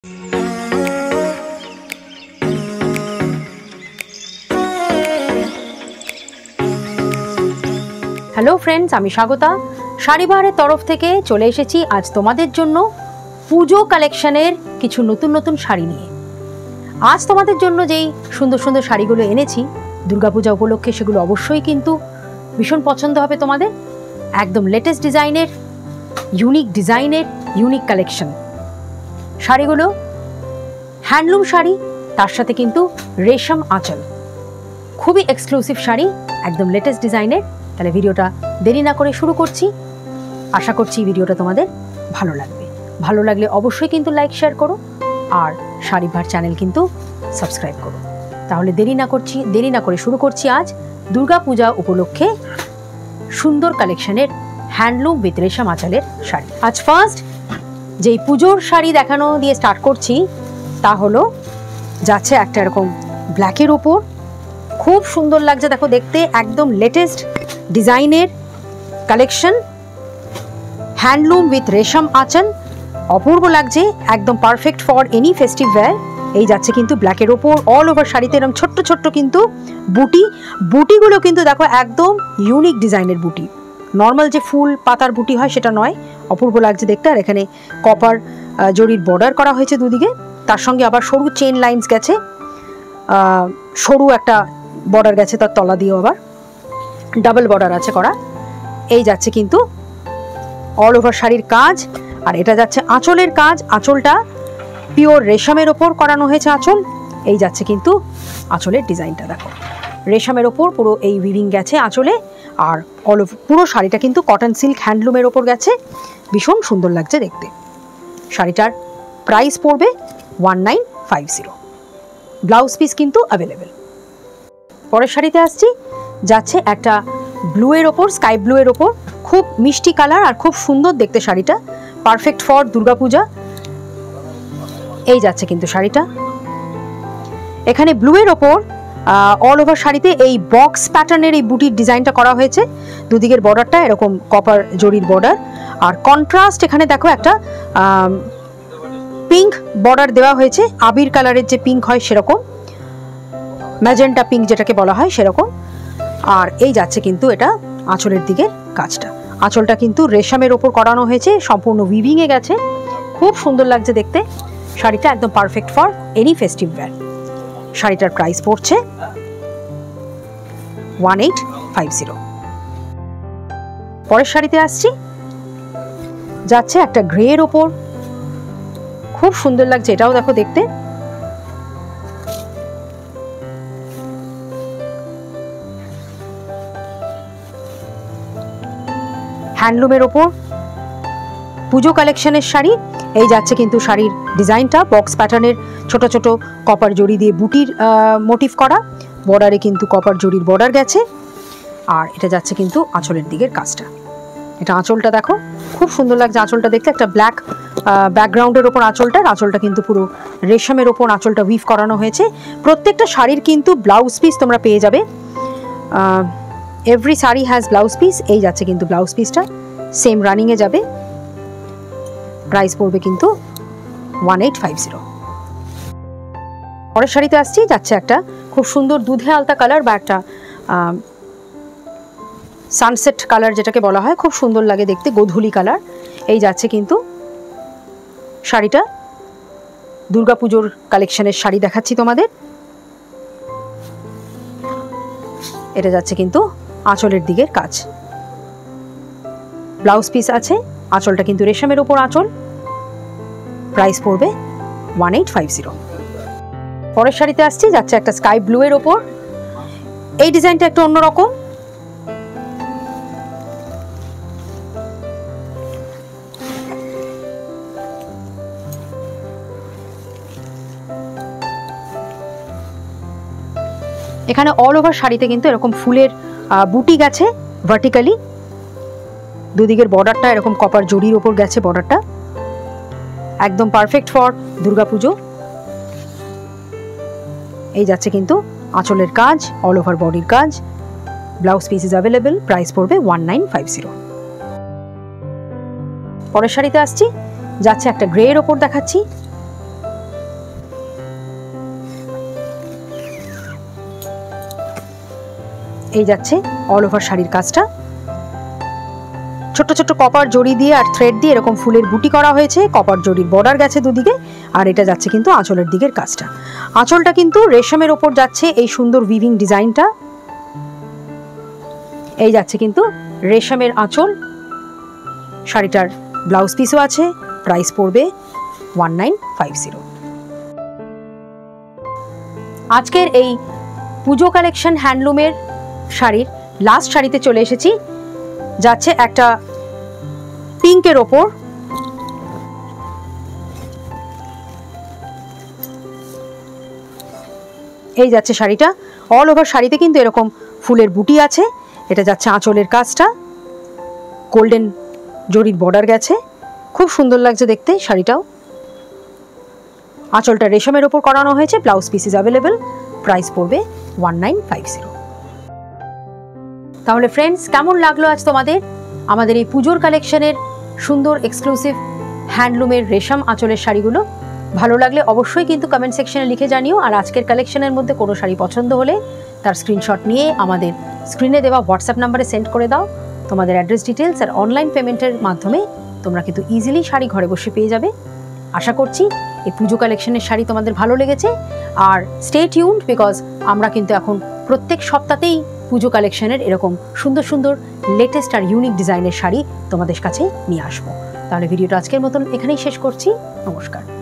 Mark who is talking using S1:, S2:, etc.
S1: Hello friends, আমি স্বাগতা। শাড়িবাহারের তরফ থেকে চলে এসেছি আজ তোমাদের জন্য পুজো কালেকশনের কিছু নতুন নতুন শাড়ি নিয়ে। আজ তোমাদের জন্য যেই সুন্দর সুন্দর শাড়িগুলো এনেছি দুর্গাপূজা উপলক্ষে, সেগুলো অবশ্যই কিন্তু ভীষণ পছন্দ হবে তোমাদের। একদম লেটেস্ট ডিজাইনের, ইউনিক কালেকশন শাড়িগুলো। হ্যান্ডলুম শাড়ি, তার সাথে কিন্তু রেশম আঁচল, খুবই এক্সক্লুসিভ শাড়ি, একদম লেটেস্ট ডিজাইনের। তাহলে ভিডিওটা দেরি না করে শুরু করছি। আশা করছি ভিডিওটা তোমাদের ভালো লাগবে। ভালো লাগলে অবশ্যই কিন্তু লাইক শেয়ার করো, আর শাড়িবাহার চ্যানেল কিন্তু সাবস্ক্রাইব করো। তাহলে দেরি না করে শুরু করছি আজ দুর্গাপূজা উপলক্ষে সুন্দর কালেকশনের হ্যান্ডলুম উইথ রেশম আঁচলের শাড়ি। আজ ফার্স্ট যেই পুজোর শাড়ি দেখানো দিয়ে স্টার্ট করছি তা হলো যাচ্ছে একটা এরকম ব্ল্যাকের ওপর, খুব সুন্দর লাগছে দেখো দেখতে, একদম লেটেস্ট ডিজাইনের কালেকশন, হ্যান্ডলুম উইথ রেশম আঁচল, অপূর্ব লাগছে, একদম perfect for any festive wear. এই যাচ্ছে কিন্তু ব্ল্যাকের ওপর, অল ওভার শাড়িতে এরকম ছোট্ট ছোট্ট কিন্তু বুটিগুলো কিন্তু দেখো একদম ইউনিক ডিজাইনের বুটি, নর্মাল যে ফুল পাতার বুটি হয় সেটা নয়, অপূর্ব লাগছে দেখতে। আর এখানে কপার জরির বর্ডার করা হয়েছে দুদিকে, তার সঙ্গে আবার সরু চেন লাইন্স গেছে, সরু একটা বর্ডার গেছে তার তলা দিয়েও আবার ডাবল বর্ডার আছে করা। এই যাচ্ছে কিন্তু অল ওভার শাড়ির কাজ, আর এটা যাচ্ছে আঁচলের কাজ। আঁচলটা পিওর রেশমের ওপর করানো হয়েছে আঁচল। এই যাচ্ছে কিন্তু আঁচলের ডিজাইনটা দেখো, রেশমের ওপর পুরো এই উইভিং গেছে আঁচলে, আর পুরো শাড়িটা কিন্তু কটন সিল্ক হ্যান্ডলুমের ওপর গেছে, ভীষণ সুন্দর লাগছে দেখতে। শাড়িটার প্রাইস পড়বে 1950। ব্লাউজ পিস কিন্তু অ্যাভেলেবেল। পরের শাড়িতে আসছি, যাচ্ছে একটা ব্লুয়ের ওপর, স্কাই ব্লুয়ের ওপর, খুব মিষ্টি কালার আর খুব সুন্দর দেখতে শাড়িটা, পারফেক্ট ফর দুর্গাপূজা। এই যাচ্ছে কিন্তু শাড়িটা, এখানে ব্লুয়ের ওপর অল ওভার শাড়িতে এই বক্স প্যাটার্নের এই বুটির ডিজাইনটা করা হয়েছে, দুদিকের বর্ডারটা এরকম কপার জরির বর্ডার, আর কন্ট্রাস্ট এখানে দেখো একটা পিঙ্ক বর্ডার দেওয়া হয়েছে, আবির কালারের যে পিঙ্ক হয় সেরকম, ম্যাজেন্টা পিঙ্ক যেটাকে বলা হয় সেরকম। আর এই যাচ্ছে কিন্তু এটা আঁচলের দিকের কাজটা, আঁচলটা কিন্তু রেশমের ওপর করানো হয়েছে, সম্পূর্ণ উইভিংয়ে গেছে, খুব সুন্দর লাগছে দেখতে। শাড়িটা একদম perfect for any festive wear. শাড়িটার প্রাইস পড়ছে 1850। পরের শাড়িতে আসছি, যাচ্ছে একটা গ্রের ওপর, খুব সুন্দর লাগছে এটাও দেখো দেখতে। হ্যান্ডলুমের ওপর পুজো কালেকশনের শাড়ি। এই যাচ্ছে কিন্তু শাড়ির ডিজাইনটা বক্স প্যাটার্নের, ছোট ছোট কপার জড়ি দিয়ে বুটির মোটিভ করা, বর্ডারে কিন্তু কপার জড়ির বর্ডার গেছে, আর এটা যাচ্ছে কিন্তু আঁচলের দিকের কাজটা। এটা আঁচলটা দেখো, খুব সুন্দর লাগছে আঁচলটা দেখতে, একটা ব্ল্যাক ব্যাকগ্রাউন্ডের ওপর আঁচলটা কিন্তু পুরো রেশমের ওপর আঁচলটা উইভ করানো হয়েছে। প্রত্যেকটা শাড়ির কিন্তু ব্লাউজ পিস তোমরা পেয়ে যাবে, every sari has blouse piece. এই যাচ্ছে কিন্তু ব্লাউজ পিসটা সেম রানিংয়ে যাবে, প্রাইস পড়বে কিন্তু 1850। পরের শাড়িতে আসছি, যাচ্ছে একটা খুব সুন্দর দুধে আলতা কালার বা একটা সানসেট কালার যেটাকে বলা হয়, খুব সুন্দর লাগে দেখতে, গোধূলি কালার। এই যাচ্ছে কিন্তু শাড়িটা, দুর্গাপুজোর কালেকশনের শাড়ি দেখাচ্ছি তোমাদের। এটা যাচ্ছে কিন্তু আঁচলের দিকের কাজ, ব্লাউজ পিস আছে, আঁচলটা কিন্তু রেশমের ওপর আঁচল, প্রাইস পড়বে 1850। পরের শাড়িতে আসছি, যাচ্ছে একটা স্কাই ব্লু এর ওপর, এই ডিজাইনটা একটু অন্যরকম, এখানে অল ওভার শাড়িতে কিন্তু এরকম ফুলের বুটি গেছে ভার্টিক্যালি, দুদিকের বর্ডারটা এরকম কপার জরির ওপর গেছে বর্ডারটা, একদম পারফেক্ট ফর দুর্গাপুজো। এই যাচ্ছে কিন্তু আঁচলের কাজ, অল ওভার বডির কাজ, blouse piece is available, price পড়বে 1950। পরের শাড়িতে আসছি, যাচ্ছে একটা গ্রে এর ওপর দেখাচ্ছি, এই যাচ্ছে অল ওভার শাড়ির কাজটা, ছোট্ট ছোট্ট কপার জড়ি দিয়ে আর থ্রেড দিয়ে এরকম ফুলের বুটি করা হয়েছে, কপার জড়ির বর্ডার গেছে দুদিকে, আর এটা যাচ্ছে কিন্তু আঁচলের দিকের কাজটা। আঁচলটা কিন্তু রেশমের ওপর যাচ্ছে এই সুন্দর উইভিং ডিজাইনটা, এই যাচ্ছে কিন্তু রেশমের আঁচল। শাড়িটার ব্লাউজ পিসও আছে, প্রাইস পড়বে 1950। আজকের এই পুজো কালেকশন হ্যান্ডলুমের শাড়ির লাস্ট শাড়িতে চলে এসেছি, যাচ্ছে একটা পিঙ্কের ওপর, এই যাচ্ছে শাড়িটা। অল ওভার শাড়িতে কিন্তু এরকম ফুলের বুটি আছে, এটা যাচ্ছে আঁচলের কাজটা, গোল্ডেন জরির বর্ডার গেছে, খুব সুন্দর লাগছে দেখতে শাড়িটাও। আঁচলটা রেশমের ওপর করানো হয়েছে, blouse piece is available, price পড়বে 1950। তাহলে ফ্রেন্ডস, কেমন লাগলো আজ তোমাদের আমাদের এই পুজোর কালেকশনের সুন্দর এক্সক্লুসিভ হ্যান্ডলুমের রেশম আঁচলের শাড়িগুলো? ভালো লাগলে অবশ্যই কিন্তু কমেন্ট সেকশনে লিখে জানিও। আর আজকের কালেকশনের মধ্যে কোনো শাড়ি পছন্দ হলে তার স্ক্রিনশট নিয়ে আমাদের স্ক্রিনে দেওয়া হোয়াটসঅ্যাপ নাম্বারে সেন্ড করে দাও। তোমাদের অ্যাড্রেস ডিটেলস আর অনলাইন পেমেন্টের মাধ্যমে তোমরা কিন্তু ইজিলি শাড়ি ঘরে বসে পেয়ে যাবে। আশা করছি এই পুজো কালেকশনের শাড়ি তোমাদের ভালো লেগেছে। আর স্টে টিউনড, বিকজ আমরা কিন্তু এখন প্রত্যেক সপ্তাহতেই পুজো কালেকশনের এরকম সুন্দর সুন্দর লেটেস্ট আর ইউনিক ডিজাইনের শাড়ি তোমাদের কাছে নিয়ে আসবো। তাহলে ভিডিওটা আজকের মতন এখানেই শেষ করছি। নমস্কার।